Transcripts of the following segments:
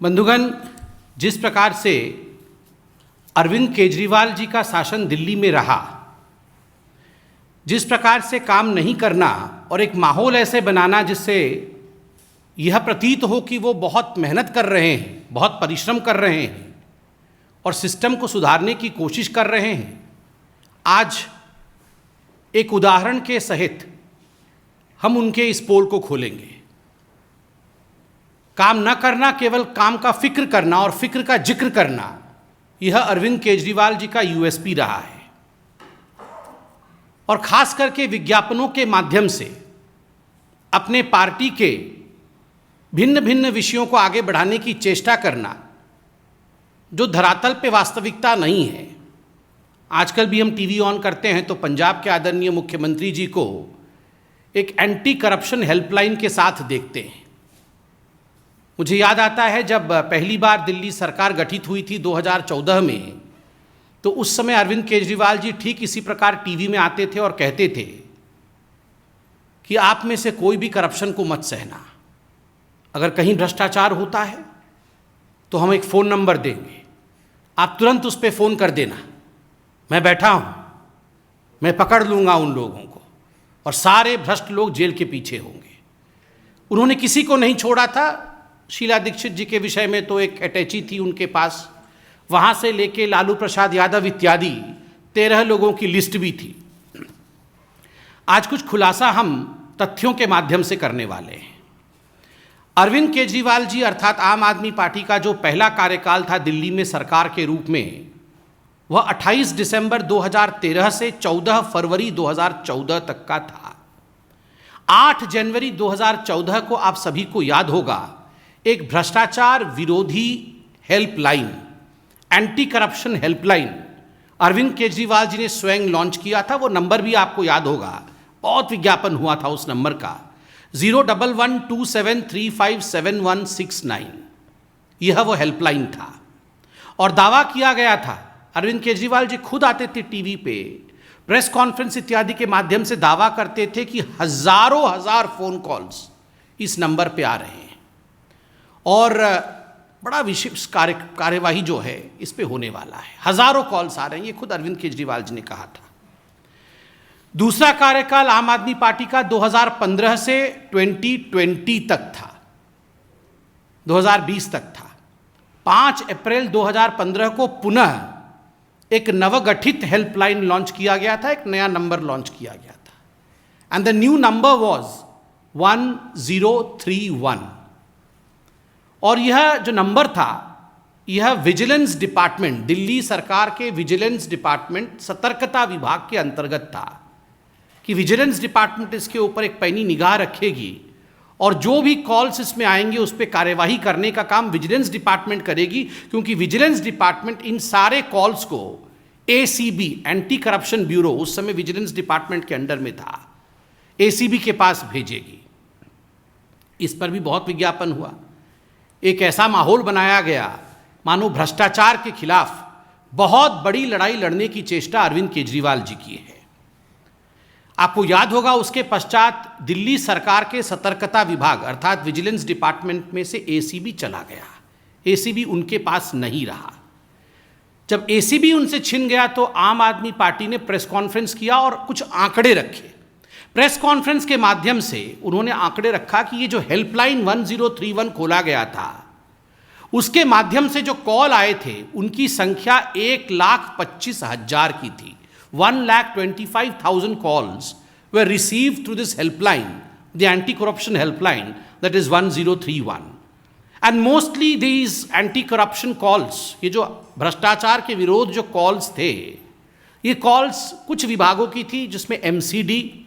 बंधुगण, जिस प्रकार से अरविंद केजरीवाल जी का शासन दिल्ली में रहा, जिस प्रकार से काम नहीं करना और एक माहौल ऐसे बनाना जिससे यह प्रतीत हो कि वो बहुत मेहनत कर रहे हैं, बहुत परिश्रम कर रहे हैं और सिस्टम को सुधारने की कोशिश कर रहे हैं, आज एक उदाहरण के सहित हम उनके इस पोल को खोलेंगे। काम न करना, केवल काम का फिक्र करना और फिक्र का जिक्र करना, यह अरविंद केजरीवाल जी का यूएसपी रहा है। और खास करके विज्ञापनों के माध्यम से अपने पार्टी के भिन्न भिन्न विषयों को आगे बढ़ाने की चेष्टा करना, जो धरातल पे वास्तविकता नहीं है। आजकल भी हम टीवी ऑन करते हैं तो पंजाब के आदरणीय मुख्यमंत्री जी को एक एंटी करप्शन हेल्पलाइन के साथ देखते हैं। मुझे याद आता है जब पहली बार दिल्ली सरकार गठित हुई थी 2014 में, तो उस समय अरविंद केजरीवाल जी ठीक इसी प्रकार टीवी में आते थे और कहते थे कि आप में से कोई भी करप्शन को मत सहना, अगर कहीं भ्रष्टाचार होता है तो हम एक फ़ोन नंबर देंगे, आप तुरंत उस पर फ़ोन कर देना, मैं बैठा हूँ, मैं पकड़ लूँगा उन लोगों को और सारे भ्रष्ट लोग जेल के पीछे होंगे। उन्होंने किसी को नहीं छोड़ा था। शीला दीक्षित जी के विषय में तो एक अटैची थी उनके पास, वहाँ से लेके लालू प्रसाद यादव इत्यादि 13 लोगों की लिस्ट भी थी। आज कुछ खुलासा हम तथ्यों के माध्यम से करने वाले हैं। अरविंद केजरीवाल जी अर्थात आम आदमी पार्टी का जो पहला कार्यकाल था दिल्ली में सरकार के रूप में, वह 28 दिसंबर 2013 से 14 फरवरी 2014 तक का था। 8 जनवरी 2014 को आप सभी को याद होगा, एक भ्रष्टाचार विरोधी helpline, anti corruption helpline Arvind Kejriwal ji ने स्वयं लॉन्च किया था। वो नंबर भी आपको याद होगा, बहुत विज्ञापन हुआ था उस नंबर का, 01127357169। यह वो हेल्पलाइन था और दावा किया गया था, अरविंद केजरीवाल जी खुद आते थे टीवी पे, प्रेस कॉन्फ्रेंस इत्यादि के माध्यम से दावा करते थे कि हजारों हजार फोन कॉल्स इस नंबर पे आ रहे हैं और बड़ा विशेष कार्यवाही जो है इस पे होने वाला है। हजारों कॉल्स आ रहे हैं, ये खुद अरविंद केजरीवाल जी ने कहा था। दूसरा कार्यकाल आम आदमी पार्टी का 2015 से 2020 तक था, 2020 तक था। 5 अप्रैल 2015 को पुनः एक नवगठित हेल्पलाइन लॉन्च किया गया था, एक नया नंबर लॉन्च किया गया था and the new number was 1031। और यह जो नंबर था, यह विजिलेंस डिपार्टमेंट, दिल्ली सरकार के विजिलेंस डिपार्टमेंट सतर्कता विभाग के अंतर्गत था कि विजिलेंस डिपार्टमेंट इसके ऊपर एक पैनी निगाह रखेगी और जो भी कॉल्स इसमें आएंगे उस पर कार्यवाही करने का काम विजिलेंस डिपार्टमेंट करेगी, क्योंकि विजिलेंस डिपार्टमेंट इन सारे कॉल्स को एसीबी, एंटी करप्शन ब्यूरो, उस समय विजिलेंस डिपार्टमेंट के अंडर में था, एसीबी के पास भेजेगी। इस पर भी बहुत विज्ञापन हुआ। एक ऐसा माहौल बनाया गया मानो भ्रष्टाचार के खिलाफ बहुत बड़ी लड़ाई लड़ने की चेष्टा अरविंद केजरीवाल जी की है। आपको याद होगा उसके पश्चात दिल्ली सरकार के सतर्कता विभाग अर्थात विजिलेंस डिपार्टमेंट में से एसीबी चला गया। एसीबी उनके पास नहीं रहा। जब एसीबी उनसे छिन गया तो आम आदमी पार्टी ने प्रेस कॉन्फ्रेंस किया और कुछ आंकड़े रखे। प्रेस कॉन्फ्रेंस के माध्यम से उन्होंने आंकड़े रखा कि ये जो हेल्पलाइन 1031 खोला गया था, उसके माध्यम से जो कॉल आए थे उनकी संख्या 1,25,000 की थी। 1,25,000 calls were received through this helpline, the anti-corruption helpline, that is 1031. And mostly these anti-corruption calls, ये जो भ्रष्टाचार के विरोध जो कॉल्स थे, ये कॉल्स कुछ विभागों की थी जिसमें एमसीडी,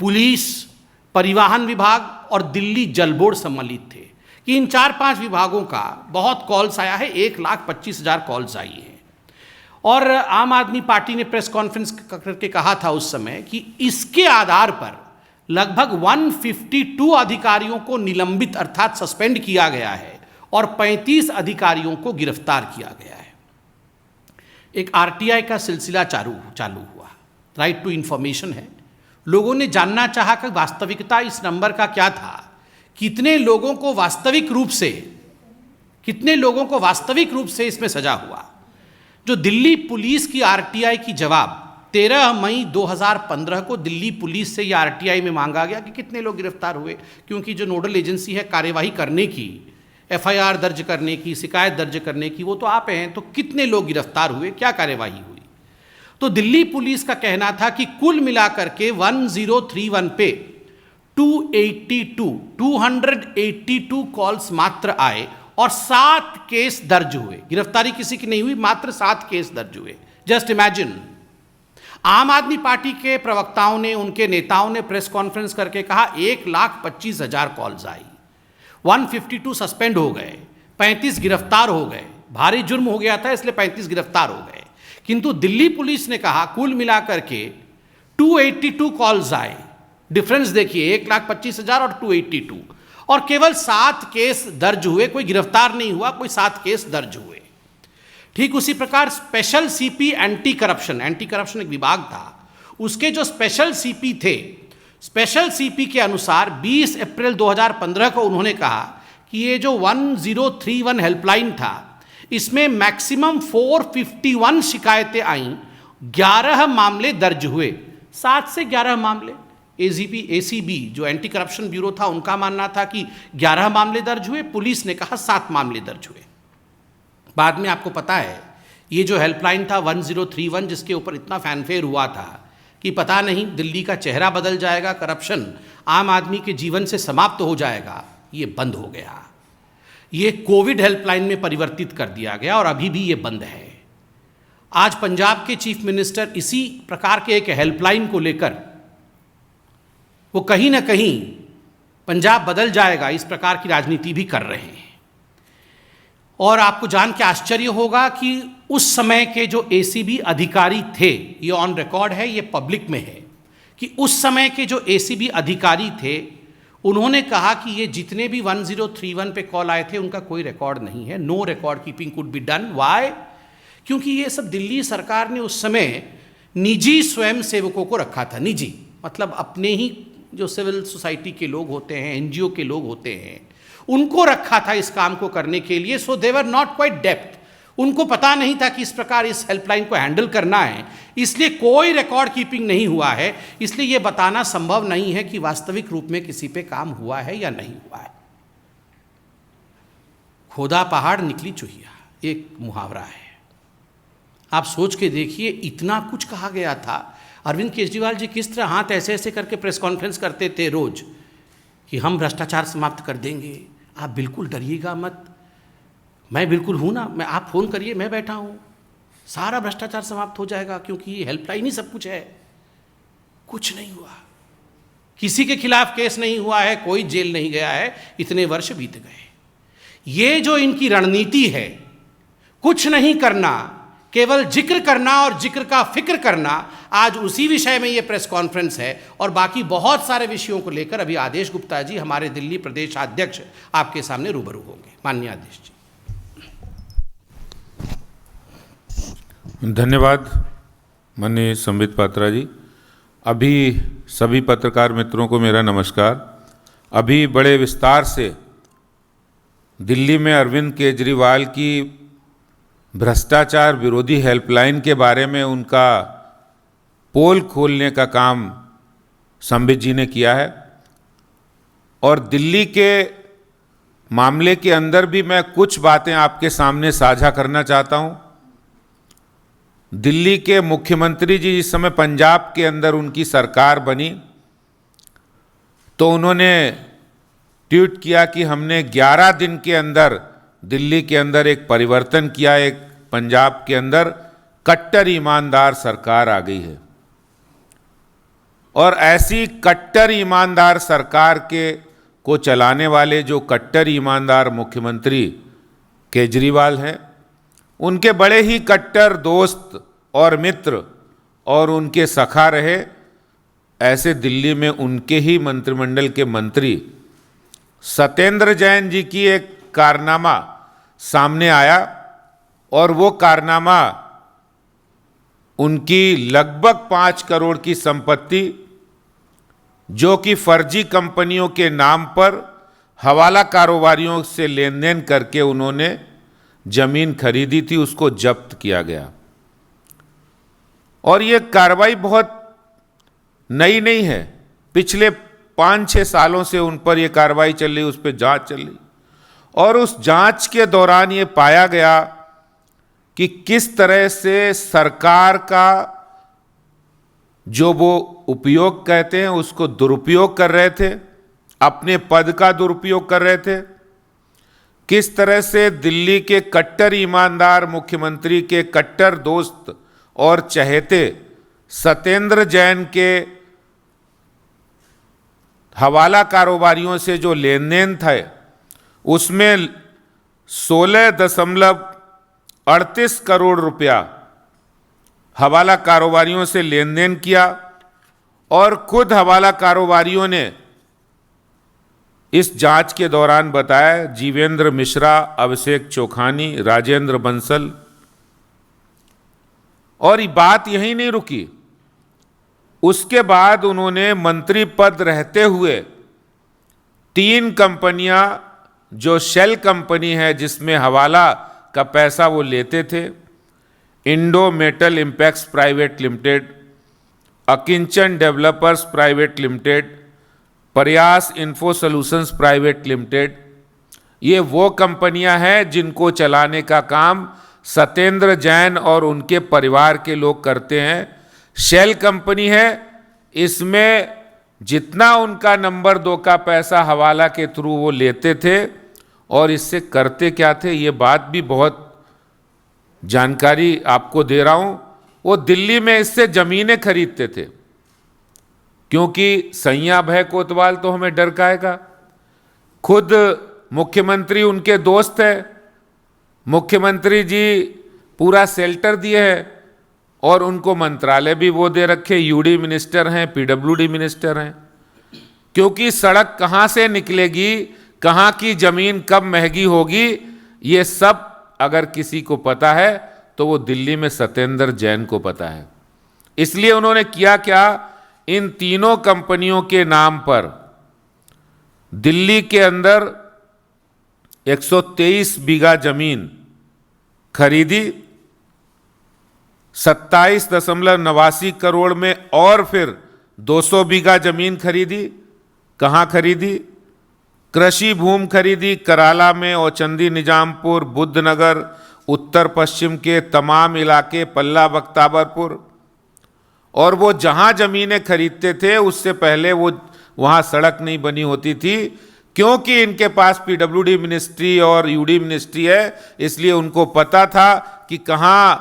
पुलिस, परिवहन विभाग और दिल्ली जल बोर्ड सम्मिलित थे कि इन 4-5 विभागों का बहुत कॉल्स आया है। 1,25,000 कॉल्स आई हैं और आम आदमी पार्टी ने प्रेस कॉन्फ्रेंस करके कहा था उस समय कि इसके आधार पर लगभग 152 अधिकारियों को निलंबित अर्थात सस्पेंड किया गया है और 35 अधिकारियों को गिरफ्तार किया गया है। एक आरटीआई का सिलसिला चालू हुआ, राइट टू इंफॉर्मेशन है। लोगों ने जानना चाहा कि वास्तविकता इस नंबर का क्या था, कितने लोगों को वास्तविक रूप से कितने लोगों को वास्तविक रूप से इसमें सजा हुआ? जो दिल्ली पुलिस की आरटीआई की जवाब 13 मई 2015 को दिल्ली पुलिस से यह आरटीआई में मांगा गया कि कितने लोग गिरफ्तार हुए, क्योंकि जो नोडल एजेंसी है कार्यवाही करने की, एफआईआर दर्ज करने की, शिकायत दर्ज करने की, वो तो आप हैं, तो कितने लोग गिरफ्तार हुए, क्या कार्यवाही हुई? तो दिल्ली पुलिस का कहना था कि कुल मिलाकर के 1031 पे 282 कॉल्स मात्र आए और 7 केस दर्ज हुए। गिरफ्तारी किसी की नहीं हुई, मात्र 7 केस दर्ज हुए। Just imagine. आम आदमी पार्टी के प्रवक्ताओं ने, उनके नेताओं ने प्रेस कॉन्फ्रेंस करके कहा 1,25,000 कॉल्स आई, 152 सस्पेंड हो गए, 35 गिरफ्तार हो गए। भारी जुर्म हो गया था इसलिए 35 गिरफ्तार हो गए। किंतु दिल्ली पुलिस ने कहा कुल मिलाकर के 282 कॉल्स आए। डिफरेंस देखिए, 1,25,000 और 282, और केवल 7 केस दर्ज हुए, कोई गिरफ्तार नहीं हुआ, कोई 7 केस दर्ज हुए। ठीक उसी प्रकार स्पेशल सीपी एंटी करप्शन एक विभाग था, उसके जो स्पेशल सीपी थे, स्पेशल सीपी के अनुसार 20 अप्रैल 2015 को उन्होंने कहा कि ये जो 1031 हेल्पलाइन था, इसमें मैक्सिमम 451 शिकायतें आईं, 11 मामले दर्ज हुए। 7 से 11 मामले। एसीबी जो एंटी करप्शन ब्यूरो था, उनका मानना था कि 11 मामले दर्ज हुए, पुलिस ने कहा 7 मामले दर्ज हुए। बाद में आपको पता है ये जो हेल्पलाइन था 1031, जिसके ऊपर इतना फैनफेयर हुआ था कि पता नहीं दिल्ली का चेहरा बदल जाएगा, करप्शन आम आदमी के जीवन से समाप्त हो जाएगा, ये बंद हो गया। ये कोविड हेल्पलाइन में परिवर्तित कर दिया गया और अभी भी ये बंद है। आज पंजाब के चीफ मिनिस्टर इसी प्रकार के एक हेल्पलाइन को लेकर वो कहीं ना कहीं पंजाब बदल जाएगा इस प्रकार की राजनीति भी कर रहे हैं। और आपको जान के आश्चर्य होगा कि उस समय के जो एसीबी अधिकारी थे, ये ऑन रिकॉर्ड है, ये पब्लिक में है, कि उस समय के जो एसीबी अधिकारी थे, उन्होंने कहा कि ये जितने भी 1031 पे कॉल आए थे उनका कोई रिकॉर्ड नहीं है, no record keeping could be done. Why? क्योंकि ये सब दिल्ली सरकार ने उस समय निजी स्वयं सेवकों को रखा था। निजी मतलब अपने ही जो सिविल सोसाइटी के लोग होते हैं, एनजीओ के लोग होते हैं, उनको रखा था इस काम को करने के लिए। सो दे वर नॉट क्वाइट डेप्थ। उनको पता नहीं था कि इस प्रकार इस हेल्पलाइन को हैंडल करना है, इसलिए कोई रिकॉर्ड कीपिंग नहीं हुआ है। इसलिए यह बताना संभव नहीं है कि वास्तविक रूप में किसी पे काम हुआ है या नहीं हुआ है। खोदा पहाड़ निकली चुहिया, एक मुहावरा है। आप सोच के देखिए, इतना कुछ कहा गया था। अरविंद केजरीवाल जी किस तरह हाथ ऐसे ऐसे करके प्रेस कॉन्फ्रेंस करते थे रोज कि हम भ्रष्टाचार समाप्त कर देंगे, आप बिल्कुल डरिएगा मत, मैं बिल्कुल हूँ ना, मैं, आप फ़ोन करिए, मैं बैठा हूँ, सारा भ्रष्टाचार समाप्त हो जाएगा, क्योंकि ये हेल्पलाइन ही सब कुछ है। कुछ नहीं हुआ, किसी के खिलाफ केस नहीं हुआ है, कोई जेल नहीं गया है, इतने वर्ष बीत गए। ये जो इनकी रणनीति है, कुछ नहीं करना, केवल जिक्र करना और जिक्र का फिक्र करना, आज उसी विषय में ये प्रेस कॉन्फ्रेंस है। और बाकी बहुत सारे विषयों को लेकर अभी आदेश गुप्ता जी, हमारे दिल्ली प्रदेश अध्यक्ष, आपके सामने रूबरू होंगे। माननीय आदेश जी। धन्यवाद माननीय संबित पात्रा जी। अभी सभी पत्रकार मित्रों को मेरा नमस्कार। अभी बड़े विस्तार से दिल्ली में अरविंद केजरीवाल की भ्रष्टाचार विरोधी हेल्पलाइन के बारे में उनका पोल खोलने का काम संबित जी ने किया है। और दिल्ली के मामले के अंदर भी मैं कुछ बातें आपके सामने साझा करना चाहता हूं। दिल्ली के मुख्यमंत्री जी जिस समय पंजाब के अंदर उनकी सरकार बनी, तो उन्होंने ट्वीट किया कि हमने 11 दिन के अंदर दिल्ली के अंदर एक परिवर्तन किया, एक पंजाब के अंदर कट्टर ईमानदार सरकार आ गई है। और ऐसी कट्टर ईमानदार सरकार को चलाने वाले जो कट्टर ईमानदार मुख्यमंत्री केजरीवाल हैं, उनके बड़े ही कट्टर दोस्त और मित्र और उनके सखा रहे ऐसे दिल्ली में उनके ही मंत्रिमंडल के मंत्री सत्येंद्र जैन जी की एक कारनामा सामने आया। और वो कारनामा उनकी लगभग 5 करोड़ की संपत्ति, जो कि फर्जी कंपनियों के नाम पर हवाला कारोबारियों से लेन देन करके उन्होंने जमीन खरीदी थी, उसको जब्त किया गया। और ये कार्रवाई बहुत नई नहीं है, पिछले 5-6 सालों से उन पर यह कार्रवाई चल रही, उस पर जांच चल रही। और उस जांच के दौरान ये पाया गया कि किस तरह से सरकार का जो वो उपयोग कहते हैं उसको दुरुपयोग कर रहे थे, अपने पद का दुरुपयोग कर रहे थे। किस तरह से दिल्ली के कट्टर ईमानदार मुख्यमंत्री के कट्टर दोस्त और चहेते सत्येंद्र जैन के हवाला कारोबारियों से जो लेन देन था उसमें 16.38 करोड़ रुपया हवाला कारोबारियों से लेन देन किया। और खुद हवाला कारोबारियों ने इस जांच के दौरान बताया, जीवेंद्र मिश्रा, अभिषेक चोखानी, राजेंद्र बंसल। और ये बात यहीं नहीं रुकी, उसके बाद उन्होंने मंत्री पद रहते हुए 3 कंपनियां जो शेल कंपनी है जिसमें हवाला का पैसा वो लेते थे, Indo metal Impex private limited, Akinchan developers private limited, Prayas info solutions private limited, ये वो कंपनियां हैं जिनको चलाने का काम सत्येंद्र जैन और उनके परिवार के लोग करते हैं। शेल कंपनी है, इसमें जितना उनका नंबर 2 का पैसा हवाला के थ्रू वो लेते थे और इससे करते क्या थे, ये बात भी बहुत जानकारी आपको दे रहा हूं। वो दिल्ली में इससे जमीनें खरीदते थे, क्योंकि सैया भय कोतवाल तो हमें डर काएगा। खुद मुख्यमंत्री उनके दोस्त है, मुख्यमंत्री जी पूरा शेल्टर दिए हैं और उनको मंत्रालय भी वो दे रखे, यूडी मिनिस्टर हैं, पीडब्ल्यूडी मिनिस्टर हैं। क्योंकि सड़क कहां से निकलेगी, कहां की जमीन कब महंगी होगी, ये सब अगर किसी को पता है तो वो दिल्ली में सत्येंद्र जैन को पता है। इसलिए उन्होंने किया क्या, इन तीनों कंपनियों के नाम पर दिल्ली के अंदर 123 बीघा जमीन खरीदी, 27.89 करोड़ में, और फिर 200 बीघा जमीन खरीदी। कहां खरीदी? कृषि भूमि खरीदी, कराला में, औचंदी, निजामपुर, बुद्धनगर, उत्तर पश्चिम के तमाम इलाके, पल्ला, बख्ताबरपुर। और वो जहां जमीनें खरीदते थे उससे पहले वो वहां सड़क नहीं बनी होती थी, क्योंकि इनके पास पीडब्ल्यूडी मिनिस्ट्री और यूडी मिनिस्ट्री है, इसलिए उनको पता था कि कहां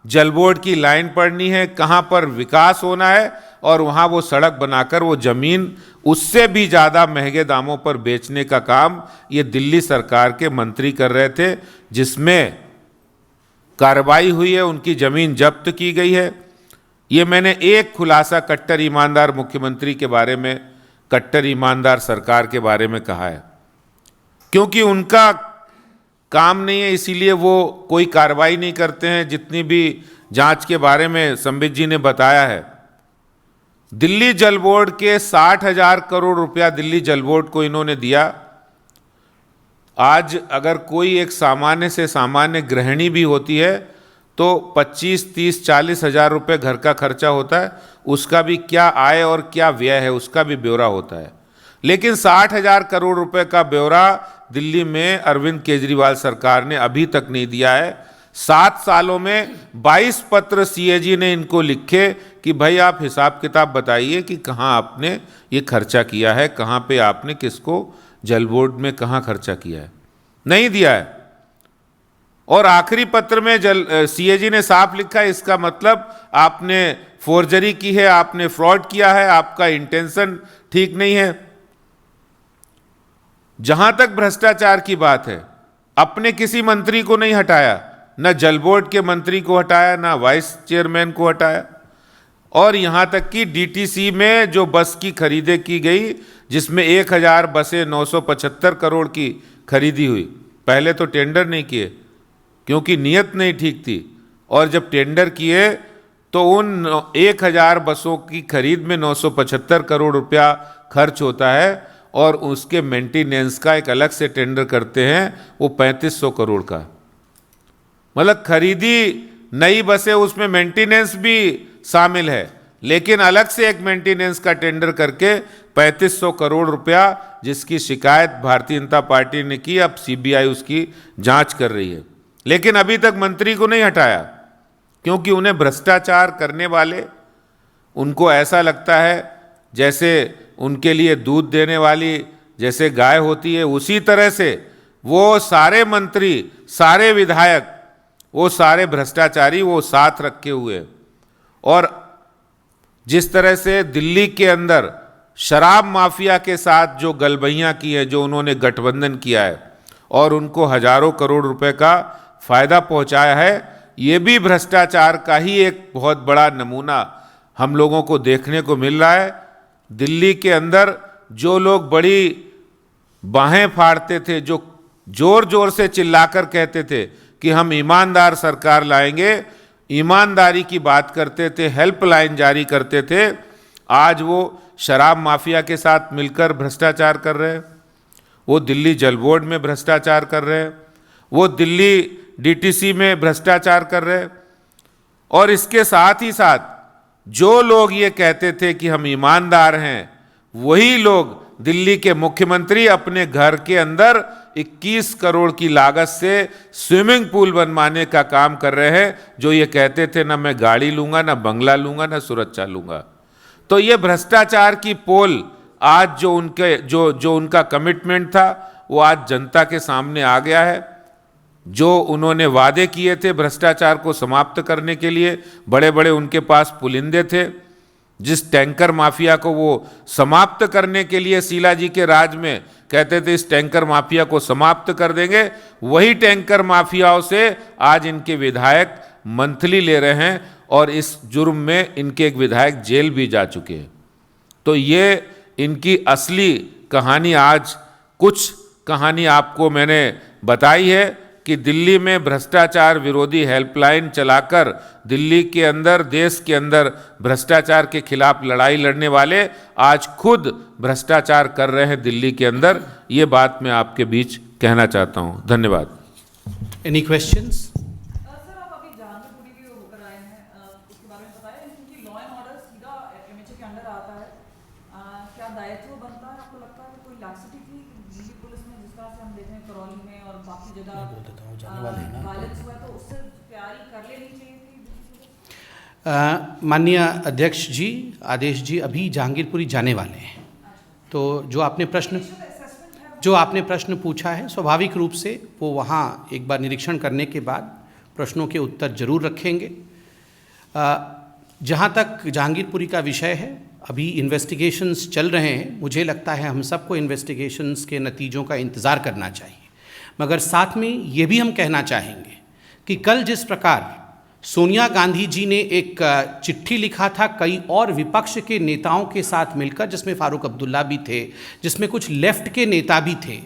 जल बोर्ड की लाइन पड़नी है, कहां पर विकास होना है, और वहां वो सड़क बनाकर वो जमीन उससे भी ज्यादा महंगे दामों पर बेचने का काम ये दिल्ली सरकार के मंत्री कर रहे थे, जिसमें कार्रवाई हुई है, उनकी जमीन जब्त की गई है। ये मैंने एक खुलासा कट्टर ईमानदार मुख्यमंत्री के बारे में, कट्टर ईमानदार सरकार के बारे में कहा है, क्योंकि उनका काम नहीं है, इसीलिए वो कोई कार्रवाई नहीं करते हैं। जितनी भी जांच के बारे में संबित जी ने बताया है, दिल्ली जल बोर्ड के 60,000 करोड़ रुपया दिल्ली जल बोर्ड को इन्होंने दिया। आज अगर कोई एक सामान्य से सामान्य गृहिणी भी होती है तो 25, 30, 40 हजार रुपये घर का खर्चा होता है, उसका भी क्या आय और क्या व्यय है उसका भी ब्यौरा होता है। लेकिन 60,000 करोड़ रुपए का ब्यौरा दिल्ली में अरविंद केजरीवाल सरकार ने अभी तक नहीं दिया है। 7 सालों में 22 पत्र सीएजी ने इनको लिखे कि भाई आप हिसाब किताब बताइए कि कहाँ आपने ये खर्चा किया है, कहाँ पे आपने किसको जल बोर्ड में कहाँ खर्चा किया है, नहीं दिया है। और आखिरी पत्र में सीएजी ने साफ लिखा है, इसका मतलब आपने फोर्जरी की है, आपने फ्रॉड किया है, आपका इंटेंशन ठीक नहीं है। जहां तक भ्रष्टाचार की बात है, अपने किसी मंत्री को नहीं हटाया, न जल बोर्ड के मंत्री को हटाया, न वाइस चेयरमैन को हटाया। और यहां तक कि डीटीसी में जो बस की खरीदे की गई, जिसमें 1000 बसें 975 करोड़ की खरीदी हुई, पहले तो टेंडर नहीं किए क्योंकि नीयत नहीं ठीक थी, और जब टेंडर किए तो उन 1000 बसों की खरीद में 975 करोड़ रुपया खर्च होता है, और उसके मेंटेनेंस का एक अलग से टेंडर करते हैं, वो 3500 करोड़ का। मतलब खरीदी नई बसें, उसमें मेंटेनेंस भी शामिल है, लेकिन अलग से एक मेंटेनेंस का टेंडर करके 3500 करोड़ रुपया, जिसकी शिकायत भारतीय जनता पार्टी ने की, अब सीबीआई उसकी जांच कर रही है। लेकिन अभी तक मंत्री को नहीं हटाया, क्योंकि उन्हें भ्रष्टाचार करने वाले, उनको ऐसा लगता है जैसे उनके लिए दूध देने वाली जैसे गाय होती है, उसी तरह से वो सारे मंत्री, सारे विधायक, वो सारे भ्रष्टाचारी वो साथ रखे हुए। और जिस तरह से दिल्ली के अंदर शराब माफिया के साथ जो गलबैयां की है, जो उन्होंने गठबंधन किया है और उनको हजारों करोड़ रुपए का फायदा पहुंचाया है, ये भी भ्रष्टाचार का ही एक बहुत बड़ा नमूना हम लोगों को देखने को मिल रहा है। दिल्ली के अंदर जो लोग बड़ी बाहें फाड़ते थे, जो जोर जोर से चिल्लाकर कहते थे कि हम ईमानदार सरकार लाएंगे, ईमानदारी की बात करते थे, हेल्पलाइन जारी करते थे, आज वो शराब माफिया के साथ मिलकर भ्रष्टाचार कर रहे हैं, वो दिल्ली जल बोर्ड में भ्रष्टाचार कर रहे हैं, वो दिल्ली डीटीसी में भ्रष्टाचार कर रहे हैं। और इसके साथ ही साथ जो लोग ये कहते थे कि हम ईमानदार हैं, वही लोग दिल्ली के मुख्यमंत्री अपने घर के अंदर 21 करोड़ की लागत से स्विमिंग पूल बनवाने का काम कर रहे हैं, जो ये कहते थे ना मैं गाड़ी लूंगा, ना बंगला लूंगा, ना सुरक्षा लूंगा। तो ये भ्रष्टाचार की पोल आज जो उनका कमिटमेंट था, वो आज जनता के सामने आ गया है। जो उन्होंने वादे किए थे भ्रष्टाचार को समाप्त करने के लिए, बड़े बड़े उनके पास पुलिंदे थे। जिस टैंकर माफिया को वो समाप्त करने के लिए शीला जी के राज में कहते थे इस टैंकर माफिया को समाप्त कर देंगे, वही टैंकर माफियाओं से आज इनके विधायक मंथली ले रहे हैं और इस जुर्म में इनके एक विधायक जेल भी जा चुके हैं। तो ये इनकी असली कहानी, आज कुछ कहानी आपको मैंने बताई है कि दिल्ली में भ्रष्टाचार विरोधी हेल्पलाइन चलाकर दिल्ली के अंदर, देश के अंदर भ्रष्टाचार के खिलाफ लड़ाई लड़ने वाले आज खुद भ्रष्टाचार कर रहे हैं दिल्ली के अंदर। ये बात मैं आपके बीच कहना चाहता हूं। धन्यवाद। Any questions? सर, आप अभी जहांगीरपुरी के होकर आए हैं, उसके बारे में बताया, क्योंकि लॉ एंड ऑर्डर सीधा एमएचए के अंडर आता है। क्या दायित्व बनता है, आपको लगता है कोई लैक्सिटी थी दिल्ली पुलिस में, जिस तरह से हम देख रहे हैं करौली में और बाकी जगह वायलेंस हुआ, तो उससे तैयारी कर लेनी चाहिए थी? माननीय अध्यक्ष जी, आदेश जी अभी जहांगीरपुरी जाने वाले हैं, तो जो आपने प्रश्न पूछा है, स्वाभाविक रूप से वो वहाँ एक बार निरीक्षण करने के बाद प्रश्नों के उत्तर जरूर रखेंगे। जहाँ तक जहांगीरपुरी का विषय है, अभी इन्वेस्टिगेशंस चल रहे हैं। मुझे लगता है हम सबको इन्वेस्टिगेशंस के नतीजों का इंतज़ार करना चाहिए, मगर साथ में ये भी हम कहना चाहेंगे कि कल जिस प्रकार सोनिया गांधी जी ने एक चिट्ठी लिखा था कई और विपक्ष के नेताओं के साथ मिलकर, जिसमें फारूक अब्दुल्ला भी थे, जिसमें कुछ लेफ्ट के नेता भी थे,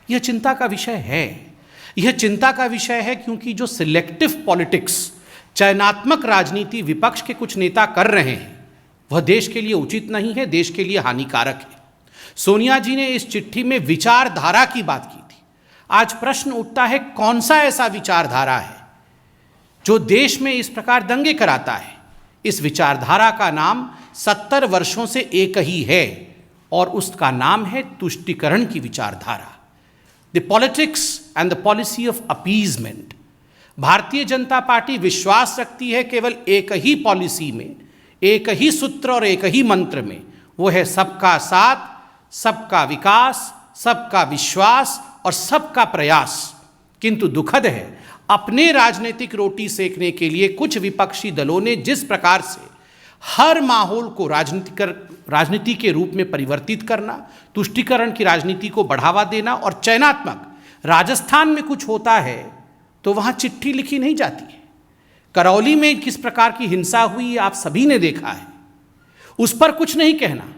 यह चिंता का विषय है। यह चिंता का विषय है क्योंकि जो सिलेक्टिव पॉलिटिक्स, चयनात्मक राजनीति विपक्ष के कुछ नेता कर रहे हैं, वह देश के लिए उचित नहीं है, देश के लिए हानिकारक है। सोनिया जी ने इस चिट्ठी में विचारधारा की बात की थी। आज प्रश्न उठता है, कौन सा ऐसा विचारधारा है जो देश में इस प्रकार दंगे कराता है? इस विचारधारा का नाम 70 वर्षों से एक ही है और उसका नाम है तुष्टीकरण की विचारधारा, the politics and the policy of appeasement. Bharatiya Janata party विश्वास रखती है केवल एक ही पॉलिसी में, एक ही सूत्र और एक ही मंत्र में, वो है सबका साथ, सबका विकास, सबका विश्वास और सबका प्रयास। किंतु दुखद है, अपने राजनीतिक रोटी सेकने के लिए कुछ विपक्षी दलों ने जिस प्रकार से हर माहौल को राजनीति के रूप में परिवर्तित करना, तुष्टीकरण की राजनीति को बढ़ावा देना और चयनात्मक, राजस्थान में कुछ होता है तो वहाँ चिट्ठी लिखी नहीं जाती है। करौली में किस प्रकार की हिंसा हुई आप सभी ने देखा है, उस पर कुछ नहीं कहना,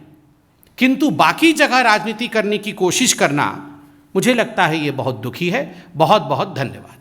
किंतु बाकी जगह राजनीति करने की कोशिश करना, मुझे लगता है ये बहुत दुखी है। बहुत बहुत धन्यवाद।